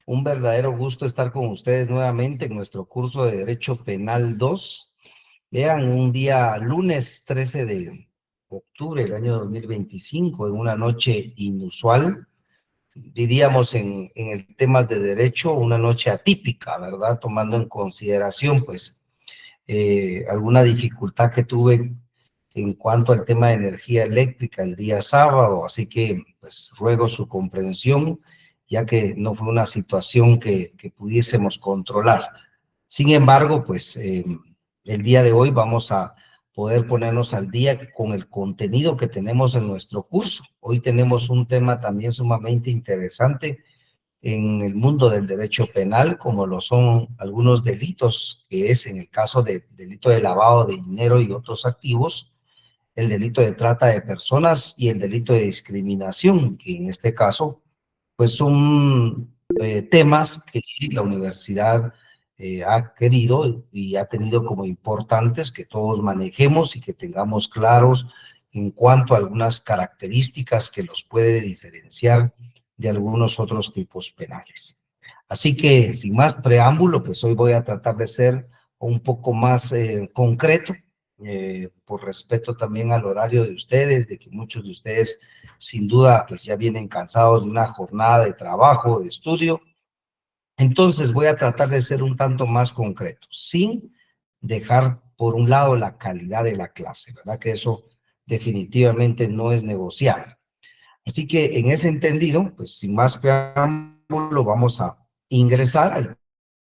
Un verdadero gusto estar con ustedes nuevamente en nuestro curso de Derecho Penal 2. Vean, un día lunes 13 de octubre del año 2025, en una noche inusual, diríamos en el temas de derecho, una noche atípica, ¿verdad? Tomando en consideración, pues, alguna dificultad que tuve en cuanto al tema de energía eléctrica el día sábado, así que pues ruego su comprensión, ya que no fue una situación que pudiésemos controlar. Sin embargo, pues el día de hoy vamos a poder ponernos al día con el contenido que tenemos en nuestro curso. Hoy tenemos un tema también sumamente interesante en el mundo del derecho penal, como lo son algunos delitos, que es en el caso de delito de lavado de dinero y otros activos, el delito de trata de personas y el delito de discriminación, que en este caso, pues son temas que la universidad ha querido y ha tenido como importantes que todos manejemos y que tengamos claros en cuanto a algunas características que los puede diferenciar de algunos otros tipos penales. Así que, sin más preámbulo, pues hoy voy a tratar de ser un poco más concreto, por respeto también al horario de ustedes, de que muchos de ustedes sin duda pues ya vienen cansados de una jornada de trabajo, de estudio. Entonces voy a tratar de ser un tanto más concreto, sin dejar por un lado la calidad de la clase, ¿verdad? Que eso definitivamente no es negociable. Así que en ese entendido, pues sin más preámbulo, vamos a ingresar al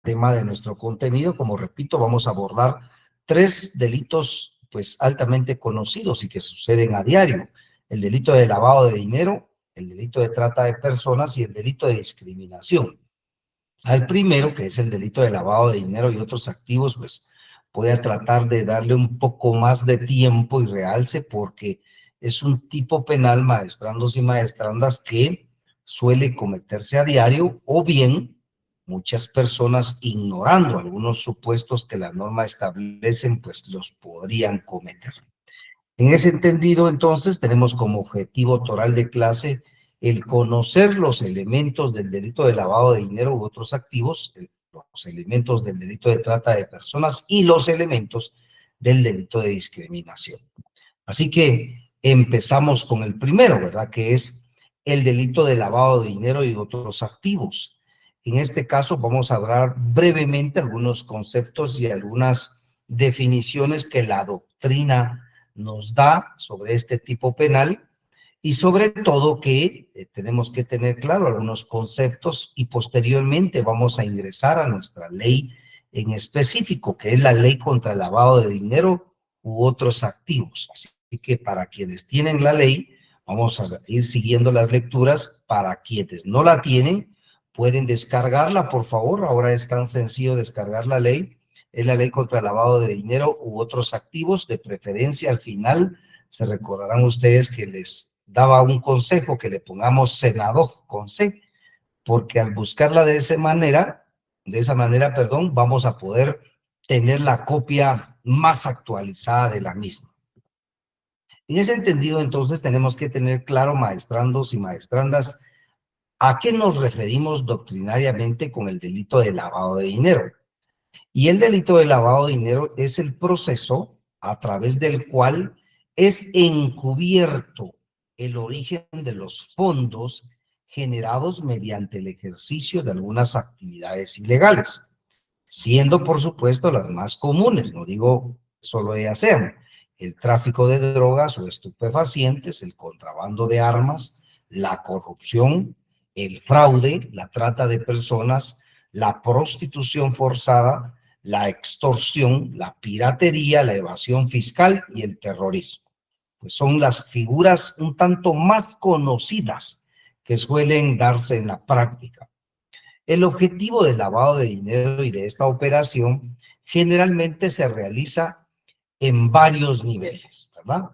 tema de nuestro contenido. Como repito, vamos a abordar tres delitos pues altamente conocidos y que suceden a diario: el delito de lavado de dinero, el delito de trata de personas y el delito de discriminación. Al primero, que es el delito de lavado de dinero y otros activos, pues voy a tratar de darle un poco más de tiempo y realce porque es un tipo penal, maestrandos y maestrandas, que suele cometerse a diario, o bien muchas personas, ignorando algunos supuestos que la norma establecen, pues los podrían cometer. En ese entendido, entonces, tenemos como objetivo toral de clase el conocer los elementos del delito de lavado de dinero u otros activos, los elementos del delito de trata de personas y los elementos del delito de discriminación. Así que empezamos con el primero, ¿verdad? Que es el delito de lavado de dinero y otros activos. En este caso vamos a hablar brevemente algunos conceptos y algunas definiciones que la doctrina nos da sobre este tipo penal, y sobre todo que tenemos que tener claro algunos conceptos, y posteriormente vamos a ingresar a nuestra ley en específico, que es la ley contra el lavado de dinero u otros activos. Así que para quienes tienen la ley, vamos a ir siguiendo las lecturas. Para quienes no la tienen, pueden descargarla, por favor. Ahora es tan sencillo descargar la ley. Es la ley contra el lavado de dinero u otros activos. De preferencia, al final, se recordarán ustedes que les daba un consejo que le pongamos senador con C, porque al buscarla de esa manera, perdón, vamos a poder tener la copia más actualizada de la misma. En ese entendido, entonces, tenemos que tener claro, maestrandos y maestrandas, a qué nos referimos doctrinariamente con el delito de lavado de dinero. Y el delito de lavado de dinero es el proceso a través del cual es encubierto el origen de los fondos generados mediante el ejercicio de algunas actividades ilegales, siendo por supuesto las más comunes, no digo solo ellas sean: el tráfico de drogas o estupefacientes, el contrabando de armas, la corrupción, el fraude, la trata de personas, la prostitución forzada, la extorsión, la piratería, la evasión fiscal y el terrorismo. Pues son las figuras un tanto más conocidas que suelen darse en la práctica. El objetivo del lavado de dinero y de esta operación generalmente se realiza en varios niveles, ¿verdad?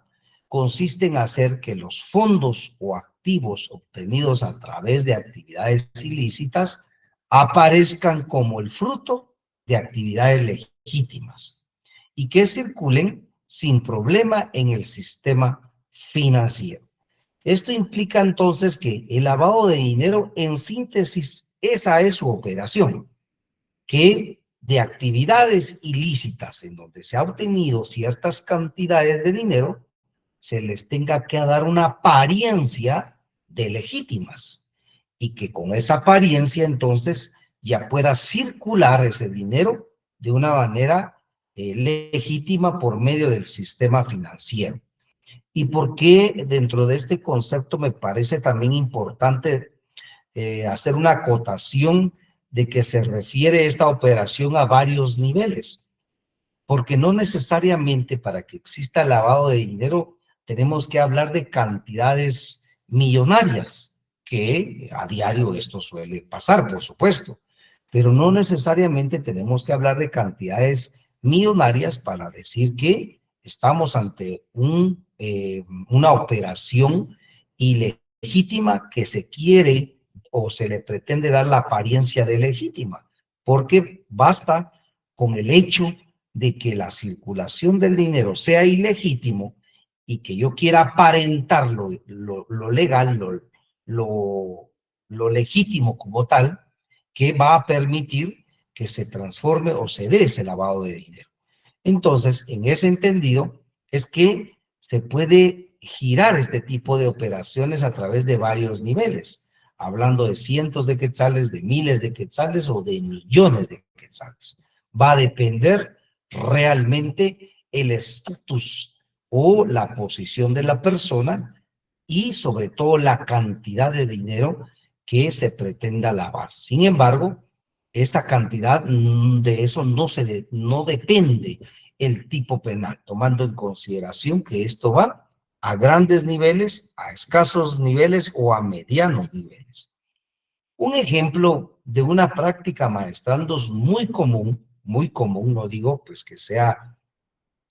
Consiste en hacer que los fondos o activos obtenidos a través de actividades ilícitas aparezcan como el fruto de actividades legítimas y que circulen sin problema en el sistema financiero. Esto implica entonces que el lavado de dinero, en síntesis, esa es su operación, que de actividades ilícitas en donde se ha obtenido ciertas cantidades de dinero, se les tenga que dar una apariencia de legítimas y que con esa apariencia entonces ya pueda circular ese dinero de una manera legítima por medio del sistema financiero. ¿Y por qué dentro de este concepto me parece también importante hacer una acotación de que se refiere esta operación a varios niveles? Porque no necesariamente para que exista lavado de dinero tenemos que hablar de cantidades millonarias, que a diario esto suele pasar, por supuesto, pero no necesariamente tenemos que hablar de cantidades millonarias para decir que estamos ante una operación ilegítima que se quiere o se le pretende dar la apariencia de legítima, porque basta con el hecho de que la circulación del dinero sea ilegítimo y que yo quiera aparentar lo legal, lo legítimo como tal, que va a permitir que se transforme o se dé ese lavado de dinero. Entonces, en ese entendido, es que se puede girar este tipo de operaciones a través de varios niveles, hablando de cientos de quetzales, de miles de quetzales o de millones de quetzales. Va a depender realmente el estatus o la posición de la persona y sobre todo la cantidad de dinero que se pretenda lavar. Sin embargo, esa cantidad de eso no depende el tipo penal, tomando en consideración que esto va a grandes niveles, a escasos niveles o a medianos niveles. Un ejemplo de una práctica maestrandos muy común, no digo pues que sea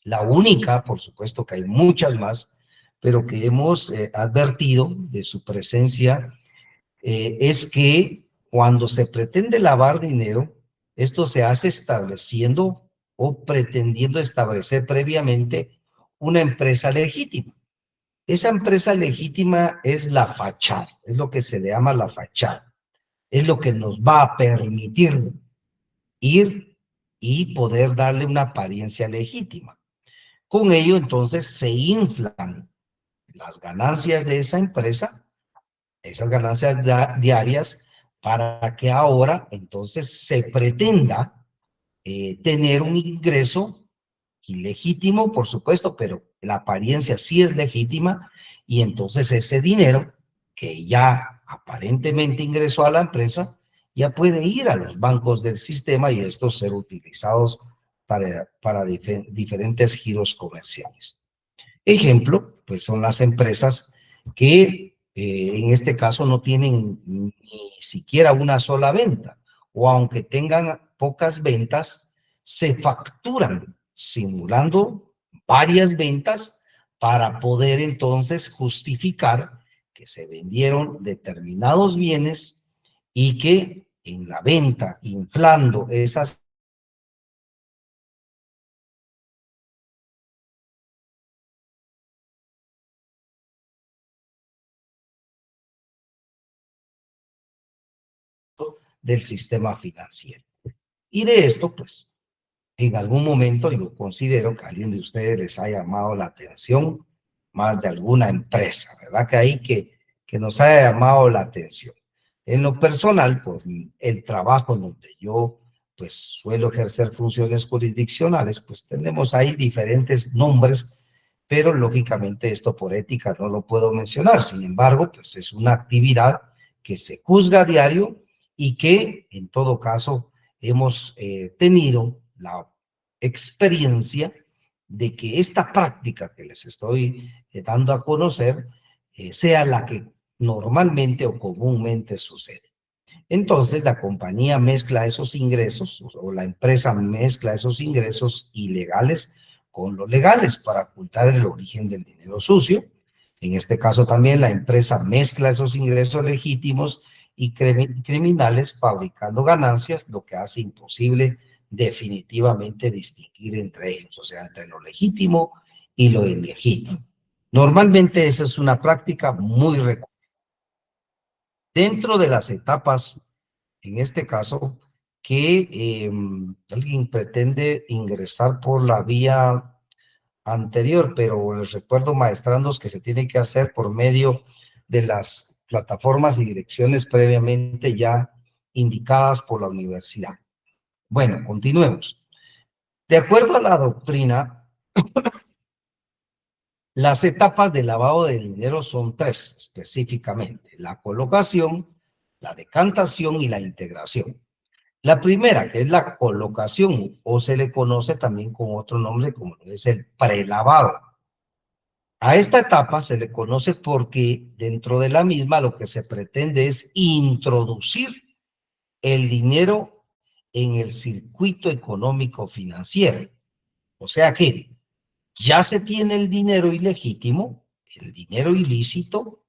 la única, por supuesto que hay muchas más, pero que hemos advertido de su presencia, es que cuando se pretende lavar dinero, esto se hace estableciendo o pretendiendo establecer previamente una empresa legítima. Esa empresa legítima es la fachada, es lo que se le llama la fachada, es lo que nos va a permitir ir y poder darle una apariencia legítima. Con ello, entonces, se inflan las ganancias de esa empresa, esas ganancias diarias, para que ahora, entonces, se pretenda tener un ingreso ilegítimo, por supuesto, pero la apariencia sí es legítima, y entonces ese dinero que ya aparentemente ingresó a la empresa, ya puede ir a los bancos del sistema y estos ser utilizados para diferentes giros comerciales. Ejemplo, pues son las empresas que en este caso no tienen ni siquiera una sola venta, o aunque tengan pocas ventas, se facturan simulando varias ventas para poder entonces justificar que se vendieron determinados bienes y que en la venta, inflando esas del sistema financiero. Y de esto, pues, en algún momento yo considero que a alguien de ustedes les ha llamado la atención más de alguna empresa, ¿verdad? Que nos haya llamado la atención. En lo personal, pues el trabajo en donde yo pues suelo ejercer funciones jurisdiccionales, pues tenemos ahí diferentes nombres, pero lógicamente esto por ética no lo puedo mencionar. Sin embargo, pues es una actividad que se juzga a diario y que en todo caso hemos tenido la experiencia de que esta práctica que les estoy dando a conocer sea la que normalmente o comúnmente sucede. Entonces la compañía mezcla esos ingresos o la empresa mezcla esos ingresos ilegales con los legales para ocultar el origen del dinero sucio. En este caso también la empresa mezcla esos ingresos legítimos y criminales fabricando ganancias, lo que hace imposible definitivamente distinguir entre ellos, o sea, entre lo legítimo y lo ilegítimo. Normalmente esa es una práctica muy recurrente. Dentro de las etapas en este caso, que alguien pretende ingresar por la vía anterior, pero les recuerdo, maestrandos, que se tiene que hacer por medio de las plataformas y direcciones previamente ya indicadas por la universidad. Bueno, continuemos. De acuerdo a la doctrina, las etapas de lavado de dinero son tres específicamente: la colocación, la decantación y la integración. La primera, que es la colocación, o se le conoce también con otro nombre, como es el prelavado. A esta etapa se le conoce porque dentro de la misma lo que se pretende es introducir el dinero en el circuito económico financiero. O sea que ya se tiene el dinero ilegítimo, el dinero ilícito,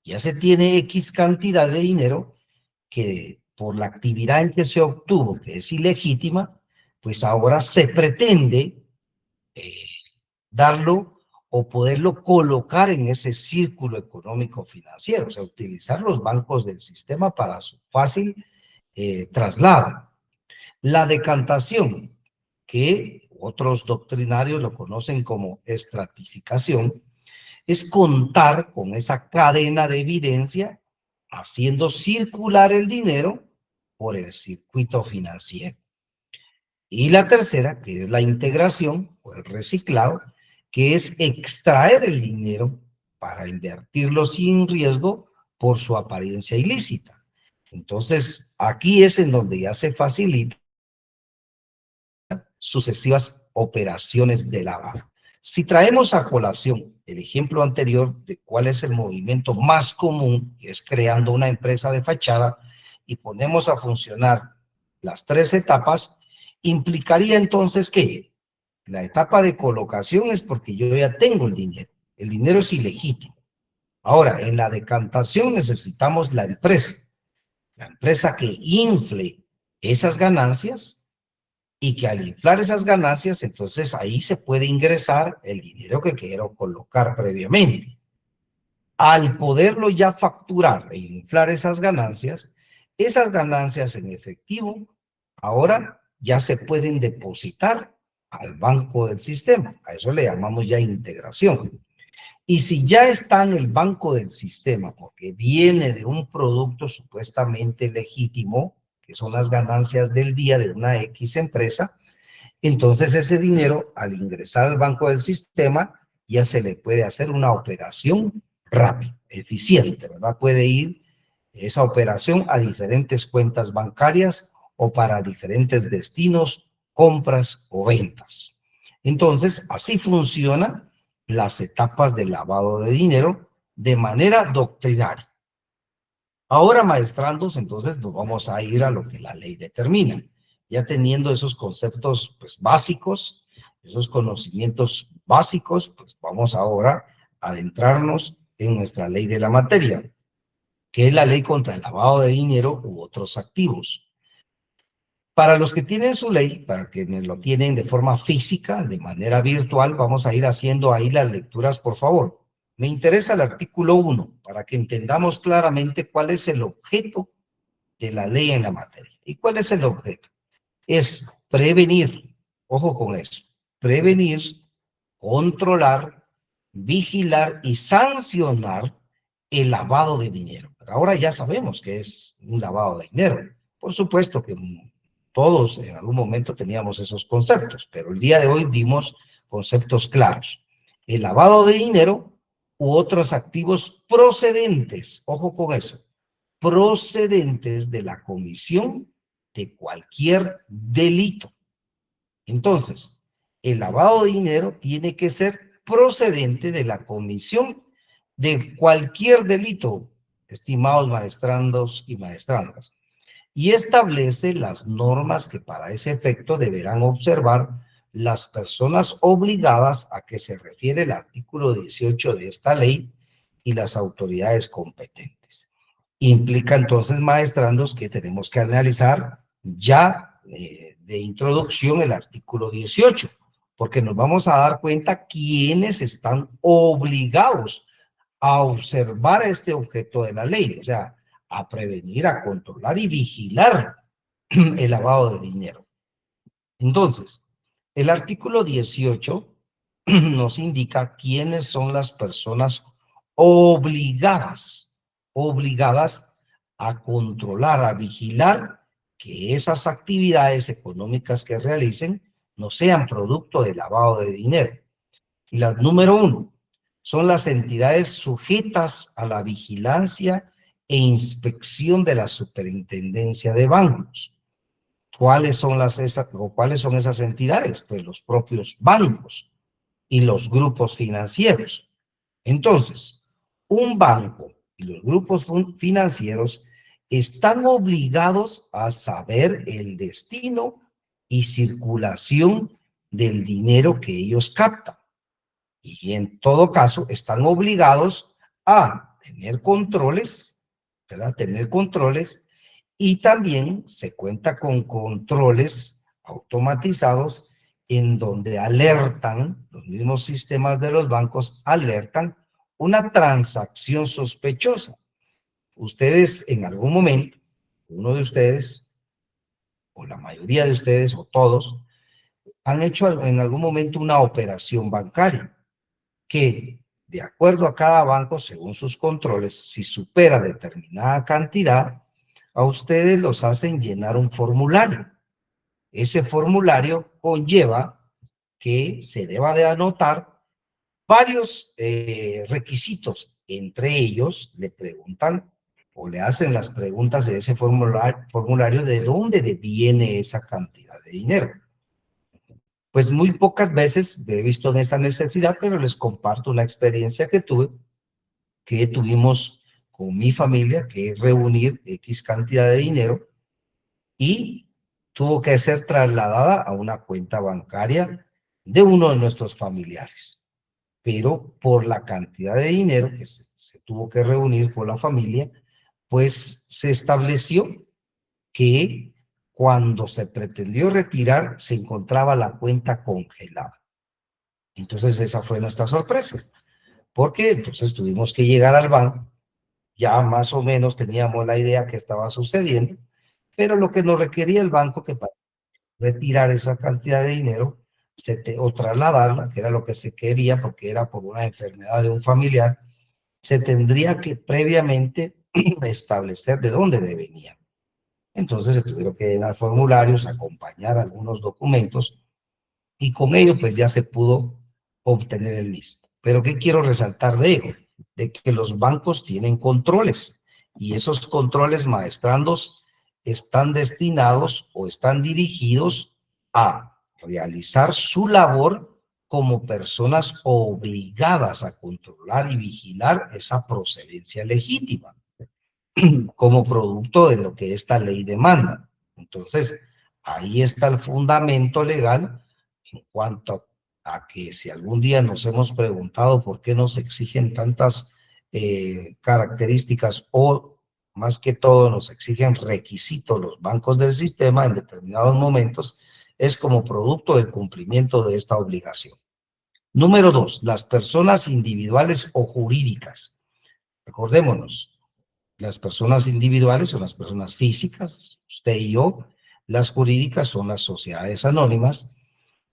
ya se tiene X cantidad de dinero que por la actividad en que se obtuvo, que es ilegítima, pues ahora se pretende eh, darlo o poderlo colocar en ese círculo económico financiero, o sea, utilizar los bancos del sistema para su fácil traslado. La decantación, que otros doctrinarios lo conocen como estratificación, es contar con esa cadena de evidencia haciendo circular el dinero por el circuito financiero. Y la tercera, que es la integración o el reciclado, que es extraer el dinero para invertirlo sin riesgo por su apariencia ilícita. Entonces, aquí es en donde ya se facilita sucesivas operaciones de lavado. Si traemos a colación el ejemplo anterior de cuál es el movimiento más común, que es creando una empresa de fachada, y ponemos a funcionar las tres etapas, implicaría entonces que la etapa de colocación es porque yo ya tengo el dinero es ilegítimo. Ahora, en la decantación necesitamos la empresa que infle esas ganancias, y que al inflar esas ganancias, entonces ahí se puede ingresar el dinero que quiero colocar previamente. Al poderlo ya facturar e inflar esas ganancias en efectivo, ahora ya se pueden depositar al banco del sistema. A eso le llamamos ya integración. Y si ya está en el banco del sistema, porque viene de un producto supuestamente legítimo, que son las ganancias del día de una X empresa, entonces ese dinero, al ingresar al banco del sistema, ya se le puede hacer una operación rápida, eficiente, ¿verdad? Puede ir esa operación a diferentes cuentas bancarias o para diferentes destinos, compras o ventas. Entonces, así funcionan las etapas del lavado de dinero de manera doctrinaria. Ahora, maestrandos, entonces nos vamos a ir a lo que la ley determina. Ya teniendo esos conceptos pues, básicos, esos conocimientos básicos, pues vamos ahora a adentrarnos en nuestra ley de la materia, que es la ley contra el lavado de dinero u otros activos. Para los que tienen su ley, para quienes lo tienen de forma física, de manera virtual, vamos a ir haciendo ahí las lecturas, por favor. Me interesa el artículo 1, para que entendamos claramente cuál es el objeto de la ley en la materia. ¿Y cuál es el objeto? Es prevenir, ojo con eso, prevenir, controlar, vigilar y sancionar el lavado de dinero. Pero ahora ya sabemos que es un lavado de dinero. Por supuesto que todos en algún momento teníamos esos conceptos, pero el día de hoy dimos conceptos claros. El lavado de dinero u otros activos procedentes, ojo con eso, procedentes de la comisión de cualquier delito. Entonces, el lavado de dinero tiene que ser procedente de la comisión de cualquier delito, estimados maestrandos y maestrandas, y establece las normas que para ese efecto deberán observar las personas obligadas a que se refiere el artículo 18 de esta ley y las autoridades competentes. Implica entonces, maestrandos, que tenemos que analizar ya de introducción el artículo 18, porque nos vamos a dar cuenta quiénes están obligados a observar este objeto de la ley, o sea, a prevenir, a controlar y vigilar el lavado de dinero. Entonces, el artículo 18 nos indica quiénes son las personas obligadas a controlar, a vigilar que esas actividades económicas que realicen no sean producto de lavado de dinero. Y la número 1 son las entidades sujetas a la vigilancia e inspección de la Superintendencia de Bancos. ¿Cuáles son esas entidades? Pues los propios bancos y los grupos financieros. Entonces, un banco y los grupos financieros están obligados a saber el destino y circulación del dinero que ellos captan. Y en todo caso, están obligados a tener controles, ¿verdad? Tener controles, y también se cuenta con controles automatizados en donde alertan, los mismos sistemas de los bancos alertan una transacción sospechosa. Ustedes en algún momento, uno de ustedes, o la mayoría de ustedes, o todos, han hecho en algún momento una operación bancaria que, de acuerdo a cada banco, según sus controles, si supera determinada cantidad, a ustedes los hacen llenar un formulario. Ese formulario conlleva que se deba de anotar varios requisitos. Entre ellos, le preguntan o le hacen las preguntas de ese formulario de dónde viene esa cantidad de dinero. Pues muy pocas veces me he visto en esa necesidad, pero les comparto una experiencia que tuvimos con mi familia, que es reunir X cantidad de dinero y tuvo que ser trasladada a una cuenta bancaria de uno de nuestros familiares. Pero por la cantidad de dinero que se tuvo que reunir por la familia, pues se estableció que cuando se pretendió retirar, se encontraba la cuenta congelada. Entonces esa fue nuestra sorpresa, porque entonces tuvimos que llegar al banco, ya más o menos teníamos la idea que estaba sucediendo, pero lo que nos requería el banco que para retirar esa cantidad de dinero o trasladarla, que era lo que se quería porque era por una enfermedad de un familiar, se tendría que previamente establecer de dónde venía. Entonces se tuvieron que llenar formularios, acompañar algunos documentos y con ello pues ya se pudo obtener el mismo. Pero ¿qué quiero resaltar de ello? De que los bancos tienen controles y esos controles maestrandos están destinados o están dirigidos a realizar su labor como personas obligadas a controlar y vigilar esa procedencia legítima como producto de lo que esta ley demanda. Entonces, ahí está el fundamento legal en cuanto a que si algún día nos hemos preguntado por qué nos exigen tantas características o más que todo nos exigen requisitos los bancos del sistema en determinados momentos, es como producto del cumplimiento de esta obligación. Número 2, las personas individuales o jurídicas. Recordémonos, las personas individuales son las personas físicas, usted y yo. Las jurídicas son las sociedades anónimas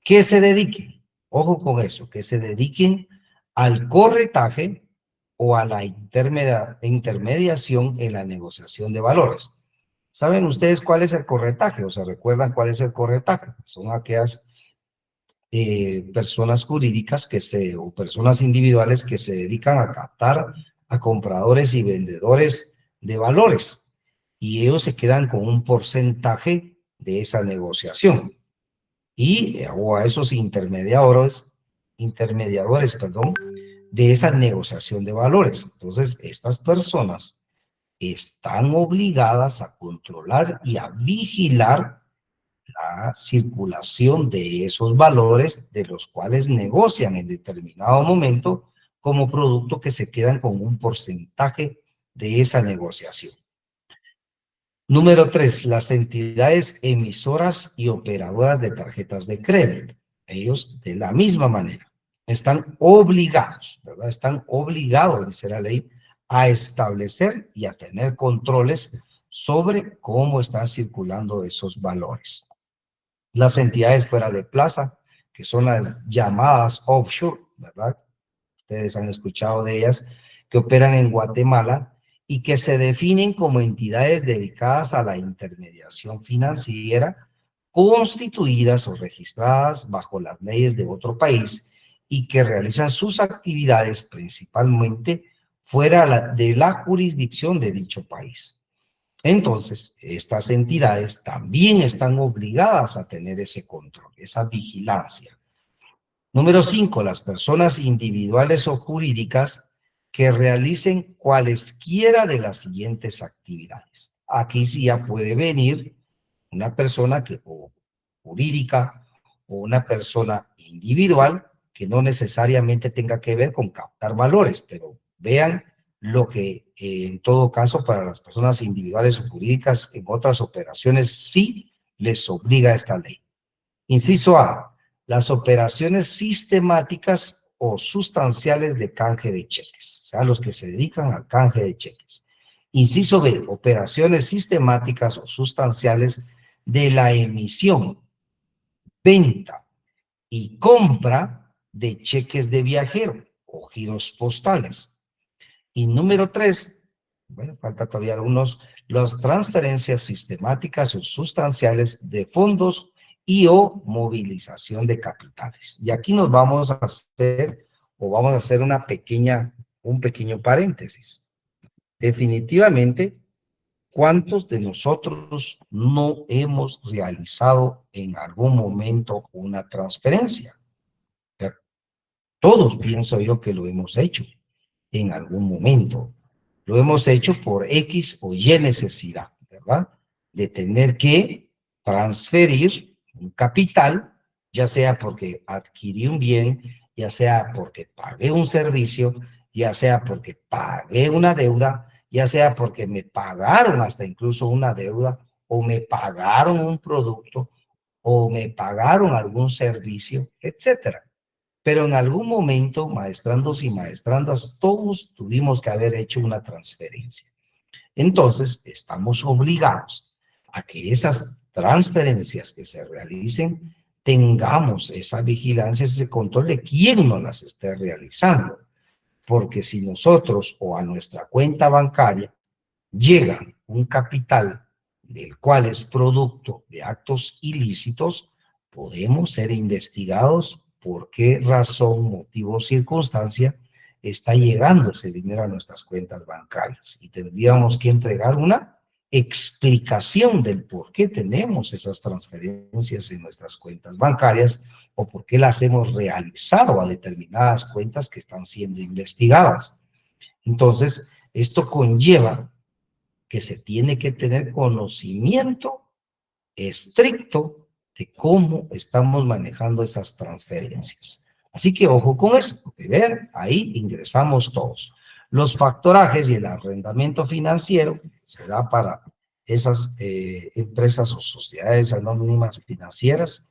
que se dediquen, ojo con eso, que se dediquen al corretaje o a la intermediación en la negociación de valores. ¿Saben ustedes cuál es el corretaje? O sea, ¿recuerdan cuál es el corretaje? Son aquellas personas jurídicas o personas individuales que se dedican a captar a compradores y vendedores de valores y ellos se quedan con un porcentaje de esa negociación o a esos intermediadores, de esa negociación de valores. Entonces, estas personas están obligadas a controlar y a vigilar la circulación de esos valores de los cuales negocian en determinado momento como producto que se quedan con un porcentaje de esa negociación. Número 3, las entidades emisoras y operadoras de tarjetas de crédito. Ellos de la misma manera están obligados, ¿verdad? Están obligados, dice la ley, a establecer y a tener controles sobre cómo están circulando esos valores. Las entidades fuera de plaza, que son las llamadas offshore, ¿verdad? Ustedes han escuchado de ellas, que operan en Guatemala y que se definen como entidades dedicadas a la intermediación financiera, constituidas o registradas bajo las leyes de otro país y que realizan sus actividades principalmente fuera de la jurisdicción de dicho país. Entonces, estas entidades también están obligadas a tener ese control, esa vigilancia. Número 5, las personas individuales o jurídicas que realicen cualesquiera de las siguientes actividades. Aquí sí ya puede venir una persona o jurídica o una persona individual que no necesariamente tenga que ver con captar valores, pero vean lo que en todo caso para las personas individuales o jurídicas en otras operaciones sí les obliga esta ley. Inciso A, las operaciones sistemáticas o sustanciales de canje de cheques, o sea, los que se dedican al canje de cheques. Inciso B, operaciones sistemáticas o sustanciales de la emisión, venta y compra de cheques de viajero o giros postales. Y número 3, bueno, falta todavía algunos, las transferencias sistemáticas o sustanciales de fondos y o movilización de capitales. Y aquí nos vamos a hacer, o vamos a hacer un pequeño paréntesis. Definitivamente, ¿cuántos de nosotros no hemos realizado en algún momento una transferencia? Todos pienso yo que lo hemos hecho en algún momento. Lo hemos hecho por X o Y necesidad, ¿verdad? De tener que transferir un capital, ya sea porque adquirí un bien, ya sea porque pagué un servicio, ya sea porque pagué una deuda, ya sea porque me pagaron hasta incluso una deuda, o me pagaron un producto, o me pagaron algún servicio, etcétera. Pero en algún momento, maestrandos y maestrandas, todos tuvimos que haber hecho una transferencia. Entonces, estamos obligados a que esas transferencias que se realicen, tengamos esa vigilancia, ese control de quién nos las esté realizando. Porque si nosotros o a nuestra cuenta bancaria llega un capital del cual es producto de actos ilícitos, podemos ser investigados por qué razón, motivo o circunstancia está llegando ese dinero a nuestras cuentas bancarias. Y tendríamos que entregar una explicación del por qué tenemos esas transferencias en nuestras cuentas bancarias o por qué las hemos realizado a determinadas cuentas que están siendo investigadas. Entonces, esto conlleva que se tiene que tener conocimiento estricto de cómo estamos manejando esas transferencias. Así que ojo con eso, porque vean, ahí ingresamos todos. Los factorajes y el arrendamiento financiero se da para esas empresas o sociedades anónimas financieras,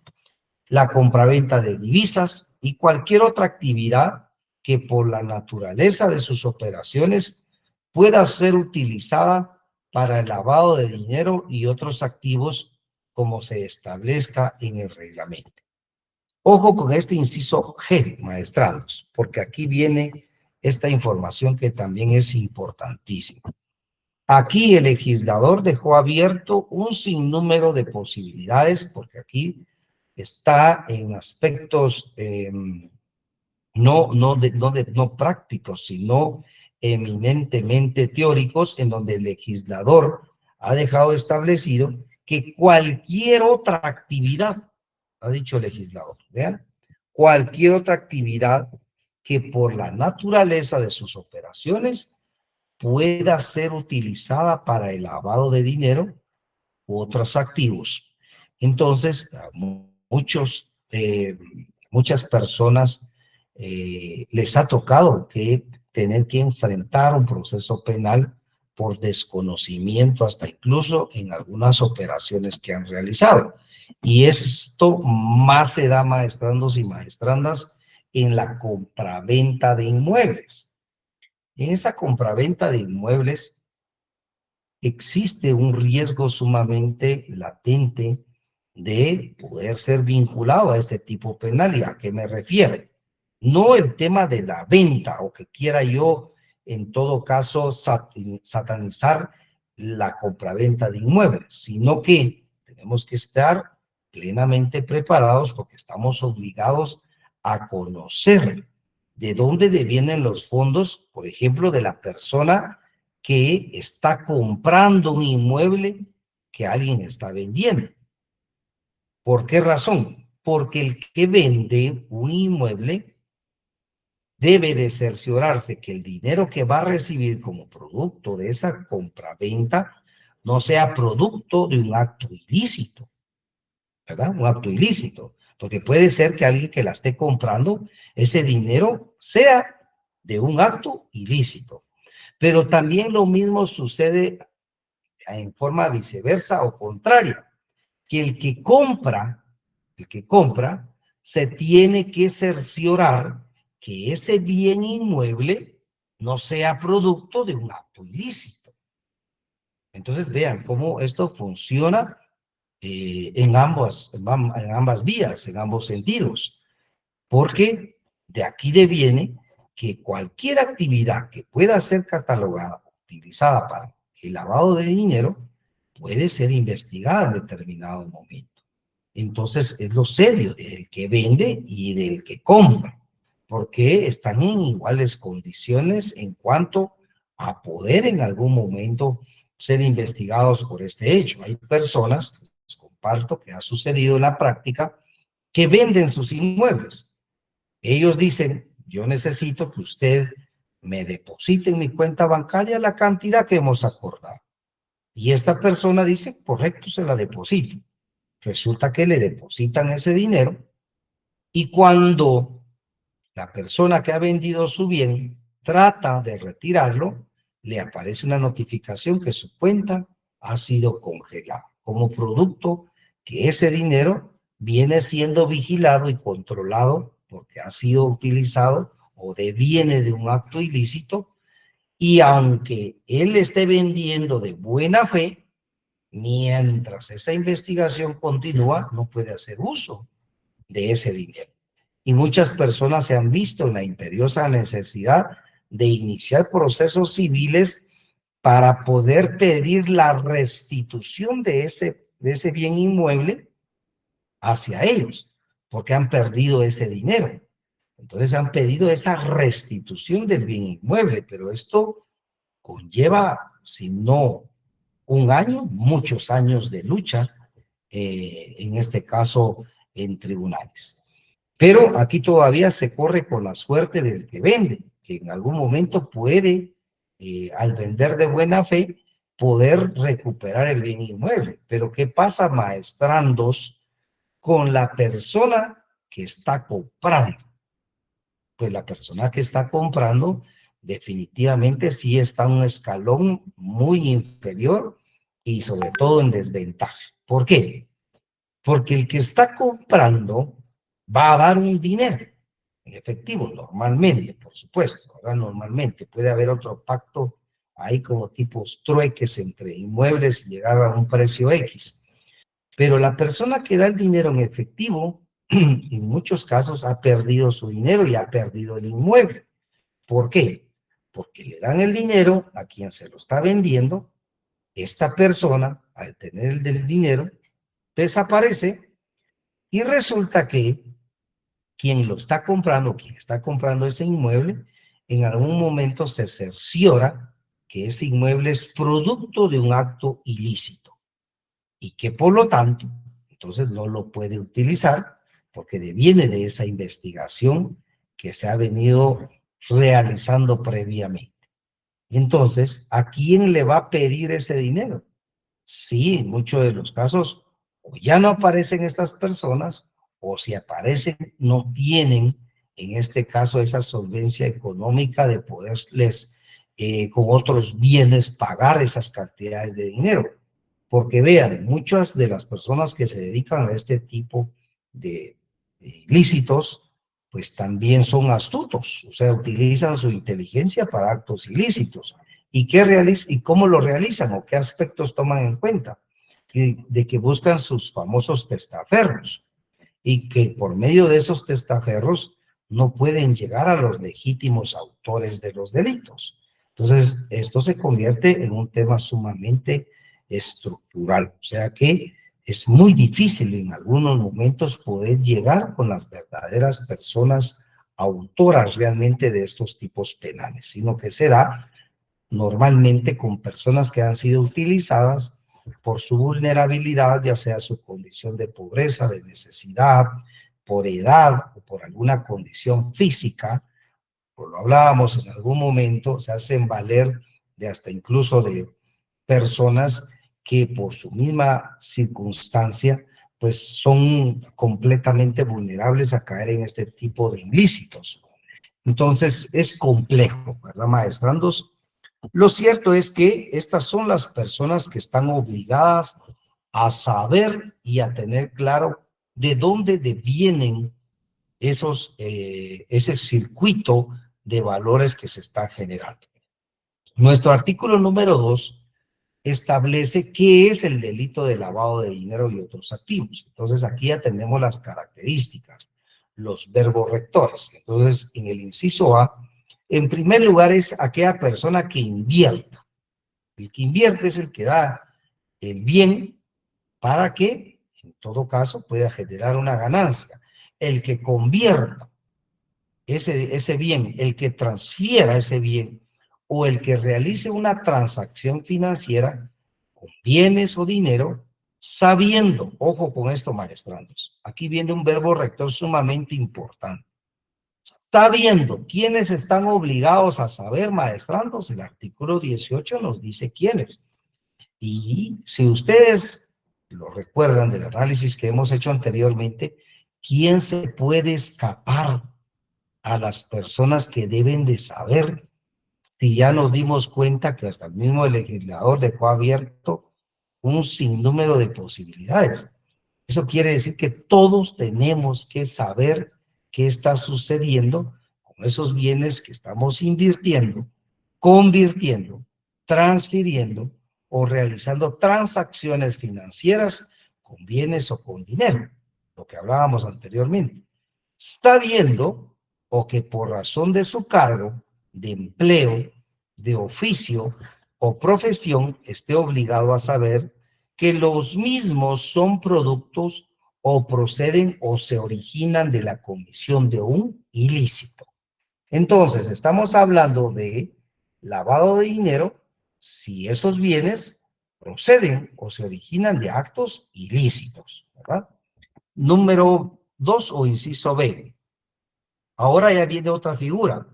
la compraventa de divisas y cualquier otra actividad que por la naturaleza de sus operaciones pueda ser utilizada para el lavado de dinero y otros activos como se establezca en el reglamento. Ojo con este inciso G, maestrados, porque aquí viene esta información que también es importantísima. Aquí el legislador dejó abierto un sinnúmero de posibilidades, porque aquí está en aspectos no prácticos, sino eminentemente teóricos, en donde el legislador ha dejado establecido que cualquier otra actividad, ha dicho el legislador, vean, cualquier otra actividad que por la naturaleza de sus operaciones pueda ser utilizada para el lavado de dinero u otros activos. Entonces, muchas personas les ha tocado tener que enfrentar un proceso penal por desconocimiento, hasta incluso en algunas operaciones que han realizado. Y esto más se da, maestrandos y maestrandas, en la compraventa de inmuebles. En esa compraventa de inmuebles existe un riesgo sumamente latente de poder ser vinculado a este tipo penal. ¿Y a qué me refiero? No el tema de la venta o que quiera yo en todo caso satanizar la compraventa de inmuebles, sino que tenemos que estar plenamente preparados porque estamos obligados a conocer de dónde devienen los fondos, por ejemplo, de la persona que está comprando un inmueble que alguien está vendiendo. ¿Por qué razón? Porque el que vende un inmueble debe de cerciorarse que el dinero que va a recibir como producto de esa compraventa no sea producto de un acto ilícito, ¿verdad? Un acto ilícito, porque puede ser que alguien que la esté comprando, ese dinero sea de un acto ilícito. Pero también lo mismo sucede en forma viceversa o contraria, que el que compra, se tiene que cerciorar que ese bien inmueble no sea producto de un acto ilícito. Entonces vean cómo esto funciona en ambas vías, en ambos sentidos, porque de aquí deviene que cualquier actividad que pueda ser catalogada, utilizada para el lavado de dinero, puede ser investigada en determinado momento. Entonces es lo serio del que vende y del que compra, porque están en iguales condiciones en cuanto a poder en algún momento ser investigados por este hecho. Hay personas, les comparto, que ha sucedido en la práctica, que venden sus inmuebles. Ellos dicen, yo necesito que usted me deposite en mi cuenta bancaria la cantidad que hemos acordado. Y esta persona dice, correcto, se la deposito. Resulta que le depositan ese dinero y cuando la persona que ha vendido su bien trata de retirarlo, le aparece una notificación que su cuenta ha sido congelada, como producto que ese dinero viene siendo vigilado y controlado porque ha sido utilizado o deviene de un acto ilícito, y aunque él esté vendiendo de buena fe, mientras esa investigación continúa, no puede hacer uso de ese dinero. Y muchas personas se han visto en la imperiosa necesidad de iniciar procesos civiles para poder pedir la restitución de ese bien inmueble hacia ellos, porque han perdido ese dinero. Entonces han pedido esa restitución del bien inmueble, pero esto conlleva, si no un año, muchos años de lucha, en este caso en tribunales. Pero aquí todavía se corre con la suerte del que vende, que en algún momento puede, al vender de buena fe, poder recuperar el bien inmueble. Pero ¿qué pasa, maestrandos, con la persona que está comprando? Pues la persona que está comprando definitivamente sí está en un escalón muy inferior y sobre todo en desventaja. ¿Por qué? Porque el que está comprando va a dar un dinero en efectivo, normalmente, por supuesto, ¿verdad? Normalmente puede haber otro pacto ahí como tipos trueques entre inmuebles y llegar a un precio X. Pero la persona que da el dinero en efectivo, en muchos casos ha perdido su dinero y ha perdido el inmueble. ¿Por qué? Porque le dan el dinero a quien se lo está vendiendo, esta persona, al tener el del dinero, desaparece y resulta que quien lo está comprando, quien está comprando ese inmueble, en algún momento se cerciora que ese inmueble es producto de un acto ilícito y que por lo tanto, entonces no lo puede utilizar porque deviene de esa investigación que se ha venido realizando previamente. Entonces, ¿a quién le va a pedir ese dinero? Sí, en muchos de los casos, o ya no aparecen estas personas, o si aparecen, no tienen, en este caso, esa solvencia económica de poderles, con otros bienes, pagar esas cantidades de dinero. Porque vean, muchas de las personas que se dedican a este tipo de ilícitos pues también son astutos, o sea, utilizan su inteligencia para actos ilícitos. ¿Y y cómo lo realizan o qué aspectos toman en cuenta? De que buscan sus famosos testaferros y que por medio de esos testaferros no pueden llegar a los legítimos autores de los delitos. Entonces, esto se convierte en un tema sumamente estructural, o sea que es muy difícil en algunos momentos poder llegar con las verdaderas personas autoras realmente de estos tipos penales, sino que se da normalmente con personas que han sido utilizadas por su vulnerabilidad, ya sea su condición de pobreza, de necesidad, por edad o por alguna condición física, por lo hablábamos en algún momento, se hacen valer de hasta incluso de personas que por su misma circunstancia, pues son completamente vulnerables a caer en este tipo de ilícitos. Entonces es complejo, ¿verdad, maestrandos? Lo cierto es que estas son las personas que están obligadas a saber y a tener claro de dónde devienen ese circuito de valores que se está generando. Nuestro artículo número 2 establece qué es el delito de lavado de dinero y otros activos. Entonces aquí ya tenemos las características, los verbos rectores. Entonces en el inciso A, en primer lugar es aquella persona que invierte. El que invierte es el que da el bien para que, en todo caso, pueda generar una ganancia. El que convierta ese bien, el que transfiera ese bien o el que realice una transacción financiera con bienes o dinero, sabiendo, ojo con esto, maestrandos, aquí viene un verbo rector sumamente importante. Sabiendo quiénes están obligados a saber, maestrandos, el artículo 18 nos dice quiénes. Y si ustedes lo recuerdan del análisis que hemos hecho anteriormente, ¿quién se puede escapar a las personas que deben de saber si ya nos dimos cuenta que hasta el mismo legislador dejó abierto un sinnúmero de posibilidades? Eso quiere decir que todos tenemos que saber qué está sucediendo con esos bienes que estamos invirtiendo, convirtiendo, transfiriendo o realizando transacciones financieras con bienes o con dinero, lo que hablábamos anteriormente. Sabiendo o que por razón de su cargo, de empleo, de oficio o profesión esté obligado a saber que los mismos son productos o proceden o se originan de la comisión de un ilícito. Entonces, estamos hablando de lavado de dinero si esos bienes proceden o se originan de actos ilícitos, ¿verdad? Número 2 o inciso B. Ahora ya viene otra figura.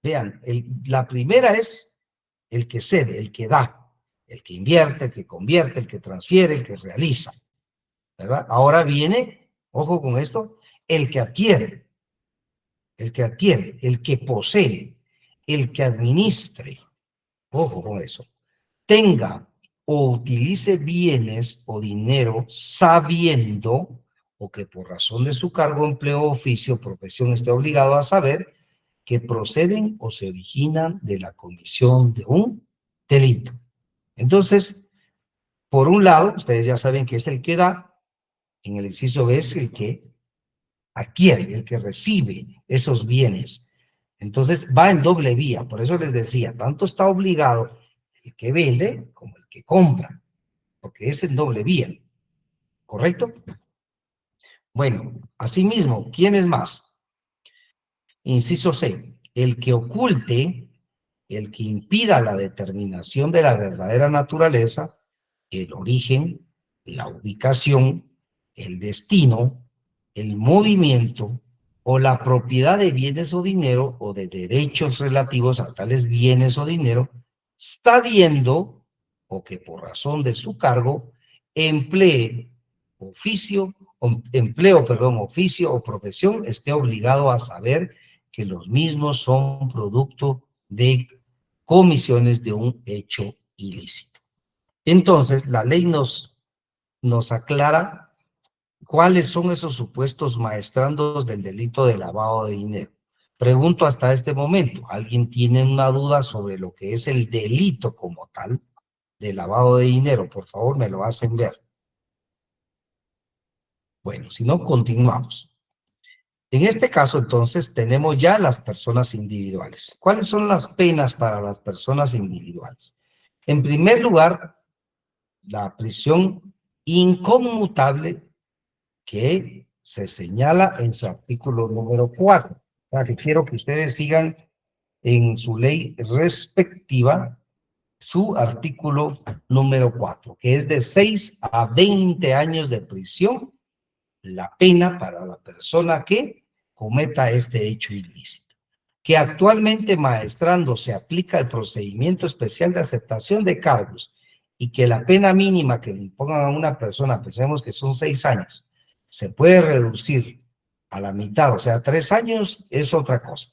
Vean, la primera es el que cede, el que da, el que invierte, el que convierte, el que transfiere, el que realiza, ¿verdad? Ahora viene, ojo con esto, el que adquiere, el que posee, el que administre, ojo con eso, tenga o utilice bienes o dinero sabiendo o que por razón de su cargo, empleo, oficio, profesión esté obligado a saber que proceden o se originan de la comisión de un delito. Entonces, por un lado, ustedes ya saben que es el que da, en el inciso B es el que adquiere, el que recibe esos bienes. Entonces va en doble vía, por eso les decía, tanto está obligado el que vende como el que compra, porque es en doble vía, ¿correcto? Bueno, asimismo, ¿quién es más? Inciso C, el que oculte, el que impida la determinación de la verdadera naturaleza, el origen, la ubicación, el destino, el movimiento o la propiedad de bienes o dinero o de derechos relativos a tales bienes o dinero, sabiendo o que por razón de su cargo emplee oficio o profesión, esté obligado a saber que los mismos son producto de comisiones de un hecho ilícito. Entonces, la ley nos aclara ¿Cuáles son esos supuestos maestrandos del delito de lavado de dinero? Pregunto hasta este momento, ¿alguien tiene una duda sobre lo que es el delito como tal de lavado de dinero? Por favor, me lo hacen ver. Bueno, si no, continuamos. En este caso, entonces, tenemos ya las personas individuales. ¿Cuáles son las penas para las personas individuales? En primer lugar, la prisión inconmutable que se señala en su artículo número 4. O sea, que quiero que ustedes sigan en su ley respectiva su artículo número 4, que es de 6 a 20 años de prisión la pena para la persona que cometa este hecho ilícito. Que actualmente, maestrando, se aplica el procedimiento especial de aceptación de cargos y que la pena mínima que le impongan a una persona, pensemos que son 6 años, se puede reducir a la mitad, o sea, 3 años es otra cosa.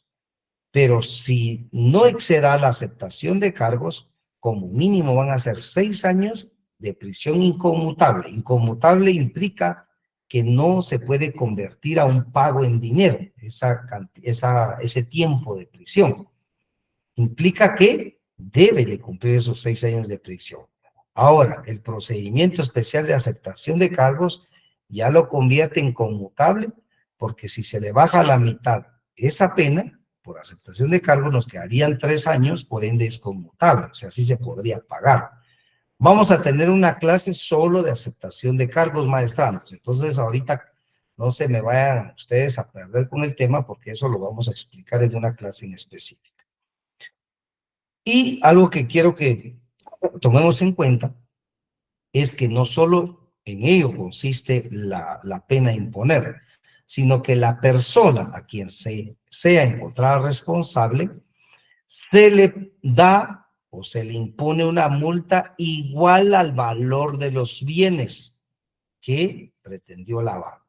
Pero si no exceda la aceptación de cargos, como mínimo van a ser 6 años de prisión inconmutable. Inconmutable implica que no se puede convertir a un pago en dinero, ese tiempo de prisión. Implica que debe de cumplir esos 6 años de prisión. Ahora, el procedimiento especial de aceptación de cargos ya lo convierte en conmutable, porque si se le baja a la mitad esa pena, por aceptación de cargos nos quedarían 3 años, por ende es conmutable, o sea, sí se podría pagar. Vamos a tener una clase solo de aceptación de cargos, maestranos. Entonces, ahorita no se me vayan ustedes a perder con el tema, porque eso lo vamos a explicar en una clase en específico. Y algo que quiero que tomemos en cuenta es que no solo en ello consiste la pena a imponer, sino que la persona a quien se sea encontrada responsable se le da o se le impone una multa igual al valor de los bienes que pretendió lavar.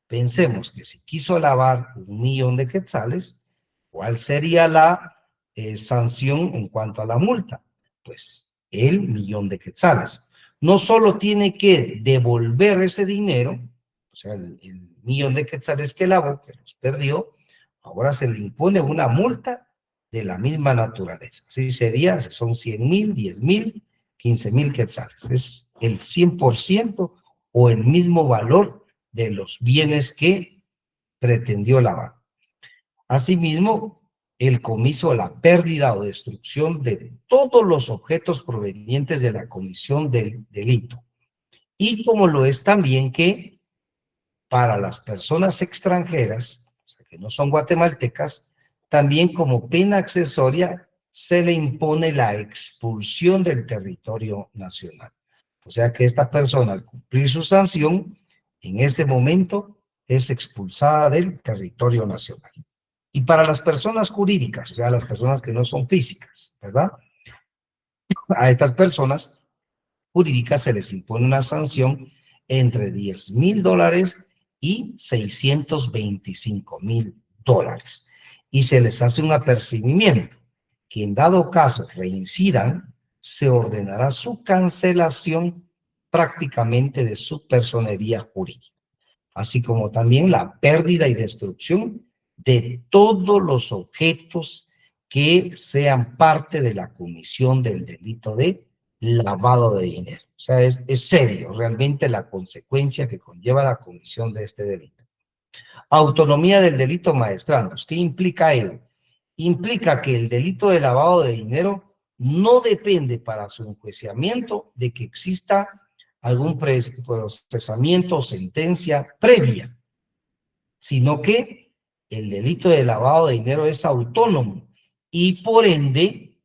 Pensemos que si quiso lavar 1.000.000 de quetzales, ¿cuál sería la sanción en cuanto a la multa? Pues el 1.000.000 de quetzales. No solo tiene que devolver ese dinero, o sea, el 1.000.000 de quetzales que lavó, que los perdió, ahora se le impone una multa de la misma naturaleza. Así sería, si son 100.000, 10.000, 15.000 quetzales. Es el 100% o el mismo valor de los bienes que pretendió lavar. Asimismo, el comiso, la pérdida o destrucción de todos los objetos provenientes de la comisión del delito. Y como lo es también que para las personas extranjeras, o sea, que no son guatemaltecas, también como pena accesoria se le impone la expulsión del territorio nacional. O sea que esta persona, al cumplir su sanción, en ese momento es expulsada del territorio nacional. Y para las personas jurídicas, o sea, las personas que no son físicas, ¿verdad? A estas personas jurídicas se les impone una sanción entre $10.000 y $625.000. Y se les hace un apercibimiento que en dado caso reincidan, se ordenará su cancelación prácticamente de su personería jurídica, así como también la pérdida y destrucción de todos los objetos que sean parte de la comisión del delito de lavado de dinero. O sea, es serio realmente la consecuencia que conlleva la comisión de este delito. Autonomía del delito maestranos. ¿Qué implica ello? Implica que el delito de lavado de dinero no depende para su enjuiciamiento de que exista algún procesamiento o sentencia previa, sino que el delito de lavado de dinero es autónomo y por ende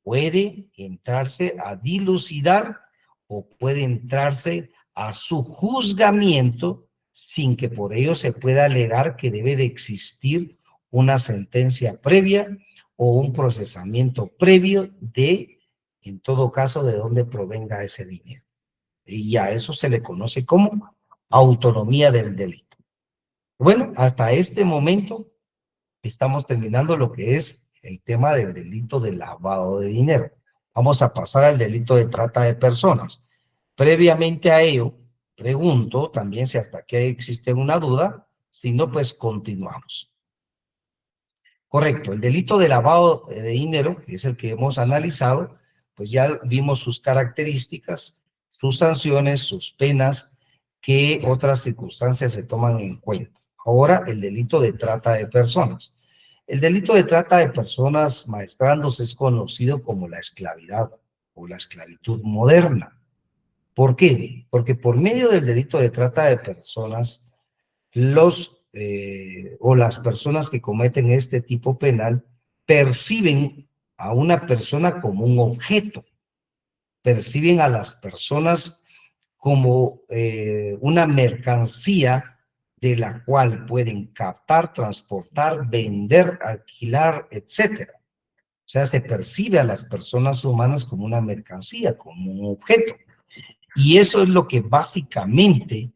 puede entrarse a dilucidar o puede entrarse a su juzgamiento sin que por ello se pueda alegar que debe de existir una sentencia previa o un procesamiento previo de, en todo caso, de dónde provenga ese dinero. Y a eso se le conoce como autonomía del delito. Bueno, hasta este momento estamos terminando lo que es el tema del delito de lavado de dinero. Vamos a pasar al delito de trata de personas. Previamente a ello, Pregunto también si hasta aquí existe una duda, si no, pues continuamos. Correcto, el delito de lavado de dinero, que es el que hemos analizado, pues ya vimos sus características, sus sanciones, sus penas, qué otras circunstancias se toman en cuenta. Ahora, el delito de trata de personas. El delito de trata de personas, maestrandos, es conocido como la esclavidad o la esclavitud moderna. ¿Por qué? Porque por medio del delito de trata de personas, o las personas que cometen este tipo penal perciben a una persona como un objeto, perciben a las personas como una mercancía de la cual pueden captar, transportar, vender, alquilar, etcétera. O sea, se percibe a las personas humanas como una mercancía, como un objeto. Y eso es lo que básicamente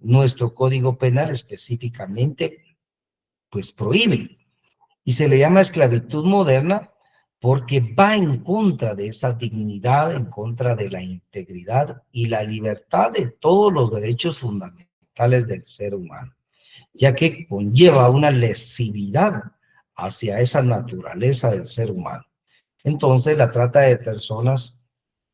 nuestro Código Penal específicamente pues prohíbe. Y se le llama esclavitud moderna porque va en contra de esa dignidad, en contra de la integridad y la libertad de todos los derechos fundamentales del ser humano, ya que conlleva una lesividad hacia esa naturaleza del ser humano. Entonces, la trata de personas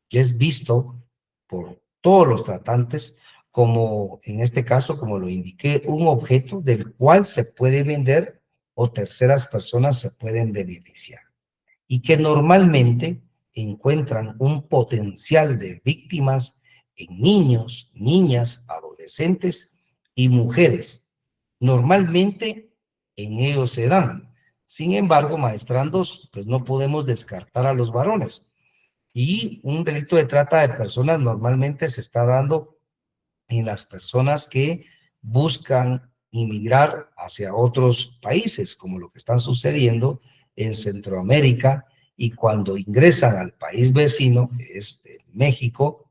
es visto por todos los tratantes como, en este caso, como lo indiqué, un objeto del cual se puede vender o terceras personas se pueden beneficiar y que normalmente encuentran un potencial de víctimas en niños, niñas, adolescentes y mujeres. Normalmente en ellos se dan. Sin embargo, maestrandos, pues no podemos descartar a los varones. Y un delito de trata de personas normalmente se está dando en las personas que buscan inmigrar hacia otros países, como lo que está sucediendo en Centroamérica, y cuando ingresan al país vecino, que es México,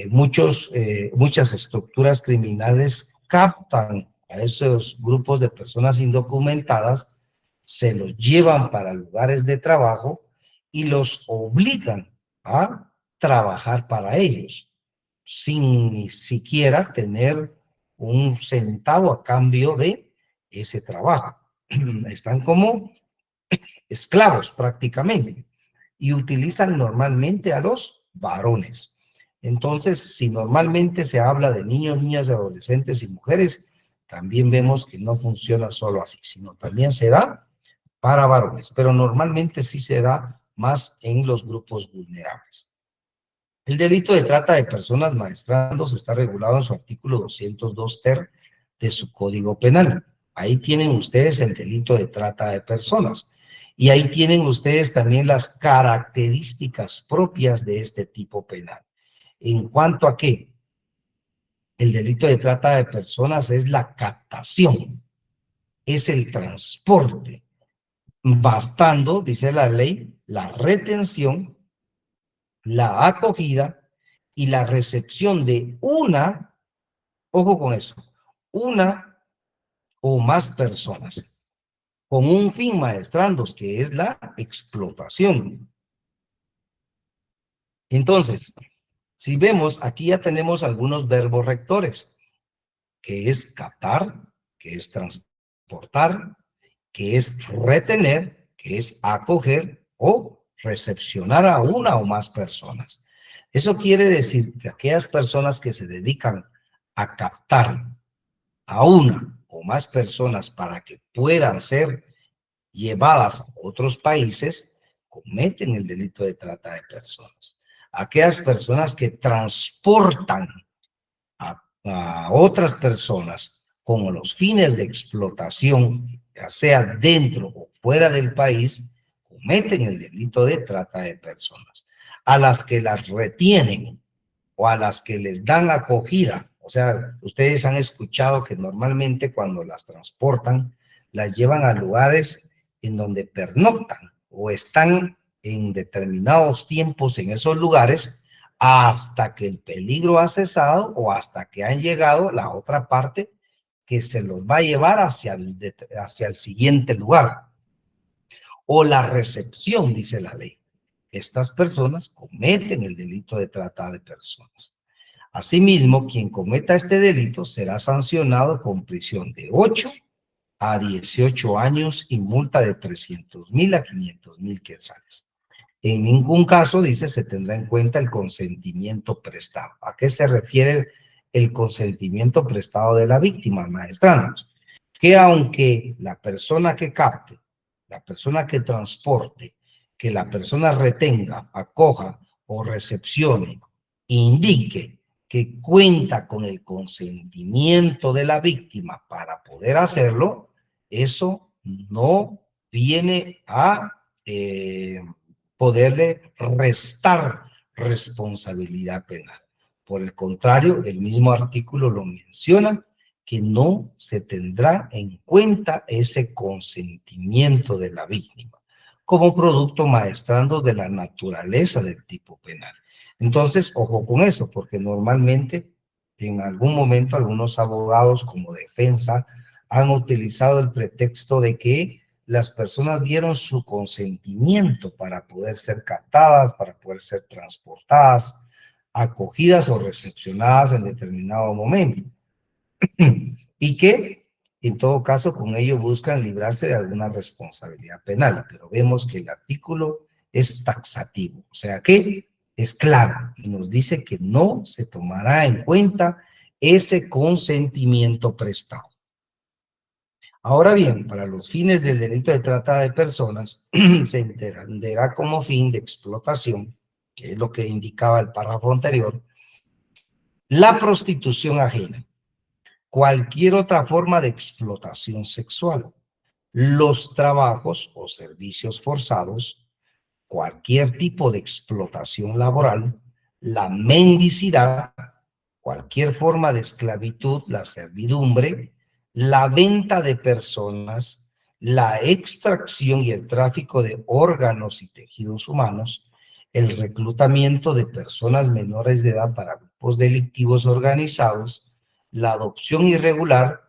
muchas estructuras criminales captan a esos grupos de personas indocumentadas, se los llevan para lugares de trabajo y los obligan a trabajar para ellos sin ni siquiera tener un centavo a cambio de ese trabajo. Están como esclavos prácticamente y utilizan normalmente a los varones. Entonces, si normalmente se habla de niños, niñas, adolescentes y mujeres, también vemos que no funciona solo así, sino también se da para varones, pero normalmente sí se da más en los grupos vulnerables. El delito de trata de personas maestrandos está regulado en su artículo 202 ter de su Código Penal. Ahí tienen ustedes el delito de trata de personas. Y ahí tienen ustedes también las características propias de este tipo penal. En cuanto a qué, el delito de trata de personas es la captación, es el transporte, bastando, dice la ley, la retención, la acogida y la recepción de una, ojo con eso, una o más personas, con un fin maestrandos, que es la explotación. Entonces, si vemos, aquí ya tenemos algunos verbos rectores, que es captar, que es transportar, que es retener, que es acoger o recepcionar a una o más personas. Eso quiere decir que aquellas personas que se dedican a captar a una o más personas para que puedan ser llevadas a otros países, cometen el delito de trata de personas. Aquellas personas que transportan a otras personas con los fines de explotación, ya sea dentro o fuera del país, cometen el delito de trata de personas. A las que las retienen o a las que les dan acogida, o sea, ustedes han escuchado que normalmente cuando las transportan, las llevan a lugares en donde pernoctan o están en determinados tiempos en esos lugares hasta que el peligro ha cesado o hasta que han llegado a la otra parte que se los va a llevar hacia el siguiente lugar. O la recepción, dice la ley. Estas personas cometen el delito de trata de personas. Asimismo, quien cometa este delito será sancionado con prisión de 8 a 18 años y multa de 300,000 a 500,000 quetzales. En ningún caso, dice, se tendrá en cuenta el consentimiento prestado. ¿A qué se refiere el consentimiento prestado de la víctima, maestranos? Que aunque la persona que capte, la persona que transporte, que la persona retenga, acoja o recepcione, indique que cuenta con el consentimiento de la víctima para poder hacerlo, eso no viene a poderle restar responsabilidad penal. Por el contrario, el mismo artículo lo menciona, que no se tendrá en cuenta ese consentimiento de la víctima como producto maestrando de la naturaleza del tipo penal. Entonces, ojo con eso, porque normalmente en algún momento algunos abogados como defensa han utilizado el pretexto de que las personas dieron su consentimiento para poder ser captadas, para poder ser transportadas, acogidas o recepcionadas en determinado momento. Y que, en todo caso, con ello buscan librarse de alguna responsabilidad penal. Pero vemos que el artículo es taxativo, o sea que es claro y nos dice que no se tomará en cuenta ese consentimiento prestado. Ahora bien, para los fines del delito de trata de personas, se entenderá como fin de explotación, que es lo que indicaba el párrafo anterior, la prostitución ajena, cualquier otra forma de explotación sexual, los trabajos o servicios forzados, cualquier tipo de explotación laboral, la mendicidad, cualquier forma de esclavitud, la servidumbre, la venta de personas, la extracción y el tráfico de órganos y tejidos humanos, el reclutamiento de personas menores de edad para grupos delictivos organizados, la adopción irregular,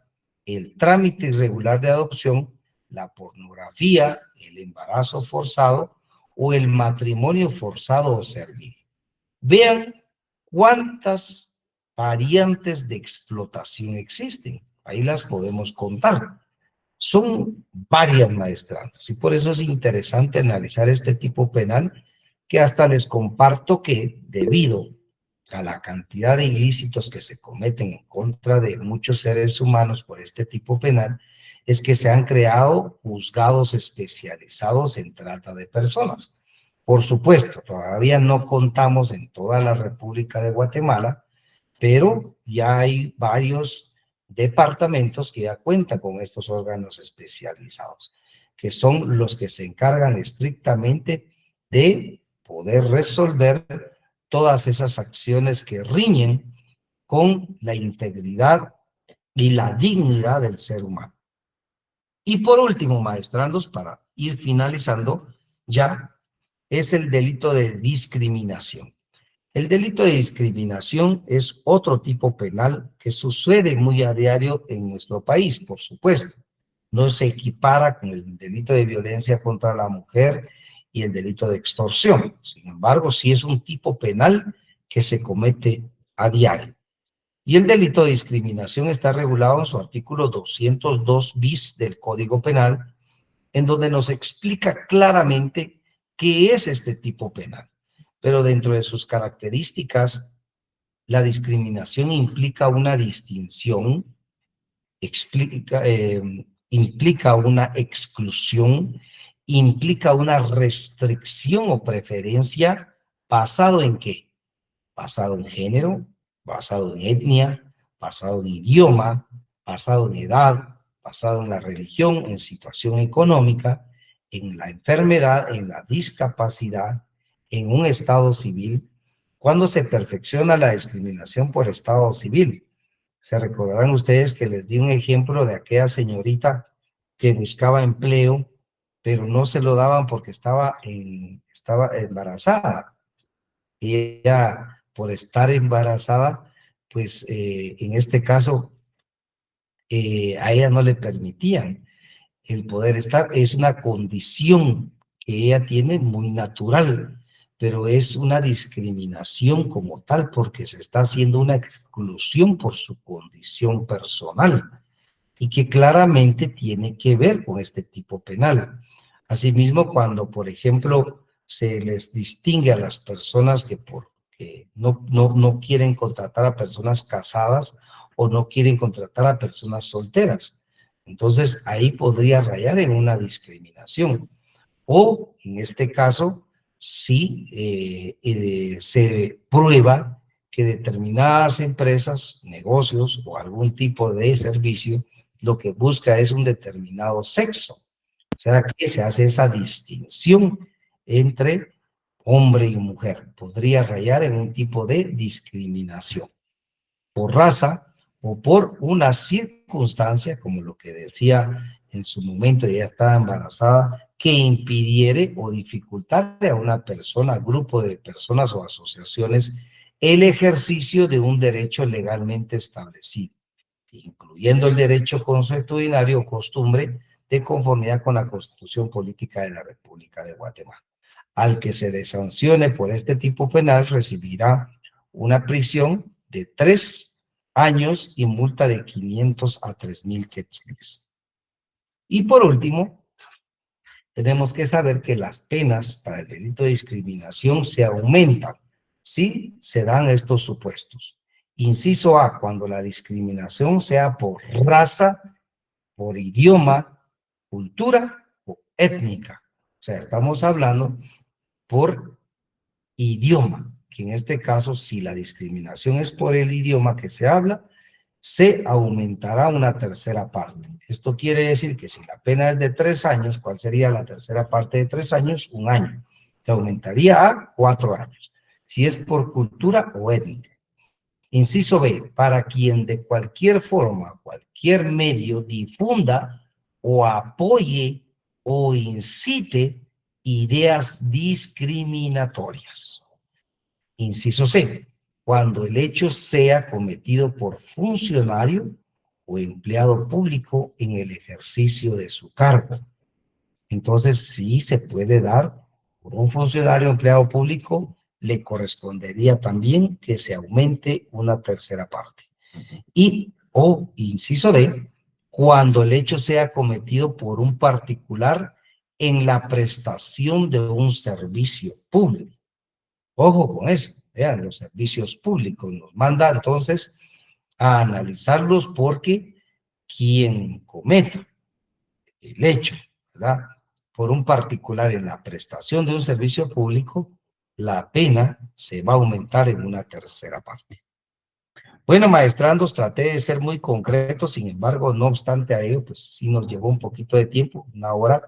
el trámite irregular de adopción, la pornografía, el embarazo forzado o el matrimonio forzado o servil. Vean cuántas variantes de explotación existen. Ahí las podemos contar. Son varias, maestrandos, y por eso es interesante analizar este tipo penal, que hasta les comparto que debido a la cantidad de ilícitos que se cometen en contra de muchos seres humanos por este tipo penal, es que se han creado juzgados especializados en trata de personas. Por supuesto, todavía no contamos en toda la República de Guatemala, pero ya hay varios departamentos que ya cuentan con estos órganos especializados, que son los que se encargan estrictamente de poder resolver todas esas acciones que riñen con la integridad y la dignidad del ser humano. Y por último, maestrandos, para ir finalizando, ya es el delito de discriminación. El delito de discriminación es otro tipo penal que sucede muy a diario en nuestro país, por supuesto. No se equipara con el delito de violencia contra la mujer y el delito de extorsión. Sin embargo, sí es un tipo penal que se comete a diario. Y el delito de discriminación está regulado en su artículo 202 bis del Código Penal, en donde nos explica claramente qué es este tipo penal. Pero dentro de sus características, la discriminación implica una distinción, implica una exclusión, implica una restricción o preferencia basado en qué? Basado en género, basado en etnia, basado en idioma, basado en edad, basado en la religión, en situación económica, en la enfermedad, en la discapacidad, en un estado civil. Cuando se perfecciona la discriminación por estado civil, se recordarán ustedes que les di un ejemplo de aquella señorita que buscaba empleo, pero no se lo daban porque estaba embarazada. Y ella, por estar embarazada, pues en este caso, a ella no le permitían el poder estar. Es una condición que ella tiene muy natural, pero es una discriminación como tal, porque se está haciendo una exclusión por su condición personal y que claramente tiene que ver con este tipo penal. Asimismo, cuando, por ejemplo, se les distingue a las personas que no quieren contratar a personas casadas o no quieren contratar a personas solteras. Entonces, ahí podría rayar en una discriminación. O, en este caso, si se prueba que determinadas empresas, negocios o algún tipo de servicio lo que busca es un determinado sexo. O sea, que se hace esa distinción entre hombre y mujer. Podría rayar en un tipo de discriminación por raza o por una circunstancia, como lo que decía en su momento, ella estaba embarazada, que impidiere o dificultare a una persona, grupo de personas o asociaciones el ejercicio de un derecho legalmente establecido, incluyendo el derecho consuetudinario o costumbre de conformidad con la Constitución Política de la República de Guatemala. Al que se desancione por este tipo penal recibirá una prisión de 3 años y multa de 500 a 3,000 quetzales. Y por último, tenemos que saber que las penas para el delito de discriminación se aumentan si se dan estos supuestos. Inciso A, cuando la discriminación sea por raza, por idioma, cultura o étnica. O sea, estamos hablando por idioma, que en este caso, si la discriminación es por el idioma que se habla, se aumentará una tercera parte. Esto quiere decir que si la pena es de 3 años, ¿cuál sería la tercera parte de 3 años? 1 año. Se aumentaría a 4 años. Si es por cultura o étnica. Inciso B, para quien de cualquier forma, cualquier medio difunda o apoye o incite ideas discriminatorias. Inciso C, cuando el hecho sea cometido por funcionario o empleado público en el ejercicio de su cargo. Entonces, sí se puede dar por un funcionario o empleado público, le correspondería también que se aumente una tercera parte. Y, o inciso D, cuando el hecho sea cometido por un particular en la prestación de un servicio público. Ojo con eso, vean, los servicios públicos nos manda entonces a analizarlos porque quien cometa el hecho, ¿verdad? Por un particular en la prestación de un servicio público, la pena se va a aumentar en una tercera parte. Bueno, maestrandos, traté de ser muy concreto, sin embargo, no obstante a ello, pues sí nos llevó un poquito de tiempo, 1 hora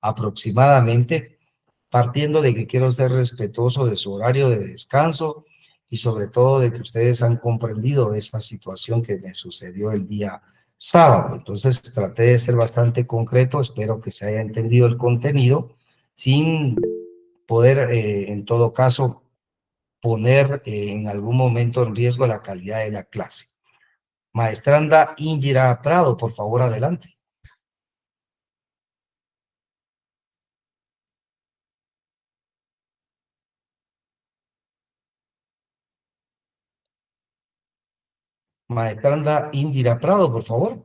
aproximadamente, partiendo de que quiero ser respetuoso de su horario de descanso y sobre todo de que ustedes han comprendido esta situación que me sucedió el día sábado. Entonces traté de ser bastante concreto, espero que se haya entendido el contenido sin poder en todo caso poner en algún momento en riesgo la calidad de la clase. Maestranda Indira Prado, por favor, adelante. Maestranda Indira Prado, por favor.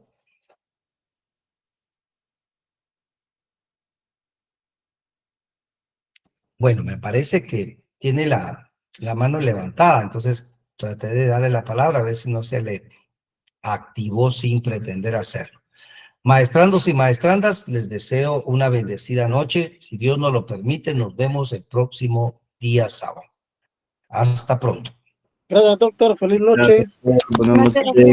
Bueno, me parece que tiene la mano levantada, entonces traté de darle la palabra a ver si no se le activó sin pretender hacerlo. Maestrandos y maestrandas, les deseo una bendecida noche. Si Dios nos lo permite, nos vemos el próximo día sábado. Hasta pronto. Gracias, doctor. Feliz noche. Gracias. Buenas noches.